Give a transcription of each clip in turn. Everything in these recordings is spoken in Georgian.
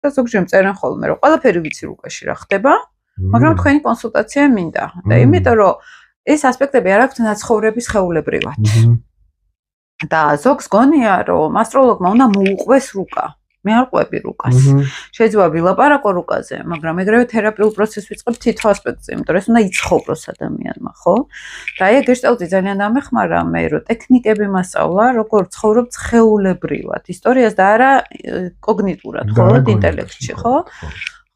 და ზოგჯერ მწერენ ხოლმე, რომ ყველაფერი ვიცი რუკაში რა ხდება, მაგრამ თქვენი კონსულტაცია მინდა. და იმიტომ რომ ეს ასპექტები არ აქვს ნაცხოვრების ხეულებრივად. და ზოგს გონია, რომ ასტროლოგმა უნდა მოუყვეს რუკა. მე არ ყვები რუკას. შეიძლება ვილაპარაკო რუკაზე, მაგრამ ეგრევე თერაპიულ პროცესს ვიწყებ თითო ასპექტზე, იმიტომ რომ ეს უნდა იცხოვროს ადამიანმა, ხო? და აი გეშტალტი ძალიან დამეხმარა მე, რომ ტექნიკები მასწავლა, როგორ ცხოვრობ ცხეულებრივად, ისტორიას და არა კოგნიტურად, ხო, ინტელექტში, ხო?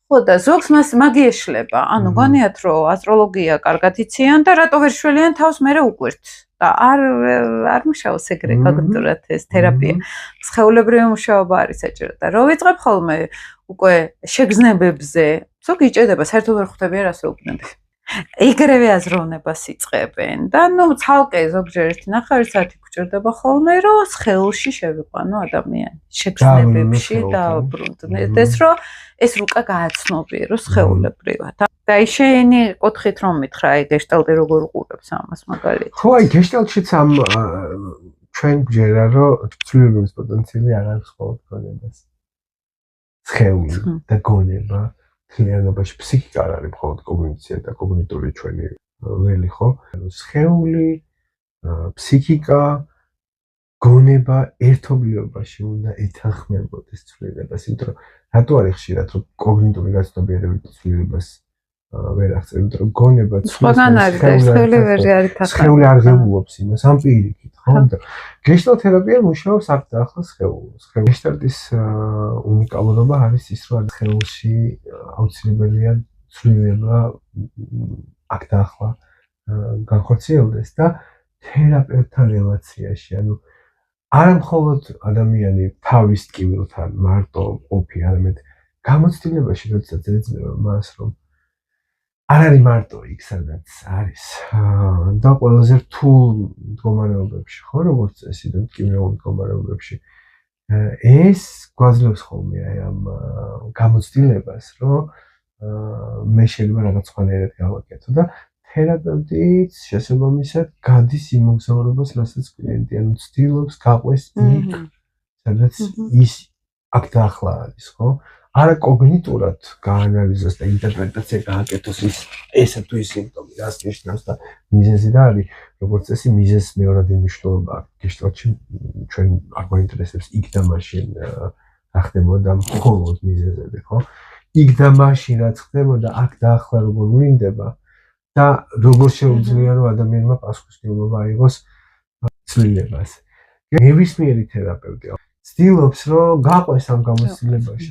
ხო და ზოგს მაგი ეშლება, ანუ გონიათ, რომ ასტროლოგია კარგად იციან და რატო ვერ შველიან თავს მერე უკვირთ. და არ მუშაობს ეგრე კოგნიტურად ეს თერაპია. სხეულებრივი მუშაობა არის საჭირო და რო ვიწყებ ხოლმე უკვე შეგრძნებებზე, ზოგი იჭედება, საერთოდ ვერ ხვდები რას ვეუბნები. ეგრევე აზროვნებას იწყებენ და ნუ ცალკე ზოგჯერ 1.5 საათი გვჭირდება ხოლმე, რომ სხეულში შევიყვანო ადამიანი. შეგრძნებებში დააბრუნდეს, რომ ეს რუკა გააცნობიერო სხეულებრივად. და აი შენი კუთხით რომ მითხრა, აი გეშტალტი როგორ უყურებს ამას მაგალითად. ხო, აი გეშტალტშიც ამ ჩვენ გვჯერა, რომ ცვლილებების პოტენციალი არ აქვს მხოლოდ გონებას. სხეული და გონება მთლიანობაში ფსიქიკა არ არის მხოლოდ კოგნიცია და კოგნიტური ჩვენი ველი, ხო? სხეული, ფსიქიკა, გონება ერთობლიობაში უნდა ეთანხმებოდეს ცვლილებას, იმიტომ რომ რატო არის ხშირად რომ კოგნიტური გაცნობიერებითი ცვლილებას ვერ აღწევ, იმიტომ რომ გონება სხვაგან არის და სხეული ვერ არის თახა. სხეული არ ღებულობს იმას, ამ პირიქით, ხო? და გეშტალტ თერაპია მუშაობს აქ და ახლა სხეულს. გეშტალტის უნიკალურობა არის ის, რომ სხეულში აუცილებელია ცვლილება აქ და ახლა განხორციელდეს და თერაპევტთან რელაციაში, ანუ არა მხოლოდ ადამიანი თავის ტკივილთან მარტო ყოფი, არამედ გამოცდილებაში, როდესაც ეძნება მას, რომ არ არის მარტო იქ, სადაც არის და ყველაზე რთულ მდგომარეობებში, ხო, როგორც წესი და ტკივილ მდგომარეობებში ეს გვაძლევს ხოლმე აი ამ გამოცდილებას, რომ მე შეიძლება რაღაც სხვანაირად გავაკეთო და თერაპევტიც შესაბამისად გადის იმ მოგზაურობას, რასაც კლიენტი ანუ ცდილობს გაყვეს იქ, სადაც ის აქ და ახლა არის, ხო? არა კოგნიტურად გაანალიზოს და ინტერპრეტაცია გააკეთოს ესა თუ ის სიმპტომი, რას ნიშნავს და მიზეზი რა არის, როგორც წესი მიზეზს მეორადი მნიშვნელობა აქვს. გეშტალტში ჩვენ არ გვაინტერესებს იქ და მაშინ რა ხდებოდა მხოლოდ მიზეზები, ხო? იქ და მაშინ რაც ხდებოდა, აქ და ახლა როგორ ვლინდება და როგორ შეუძლია რომ ადამიანმა პასუხისმგებლობა აიღოს ცვლილებას. ნებისმიერი თერაპევტი ცდილობს რომ გაყვეს ამ გამოცდილებაში.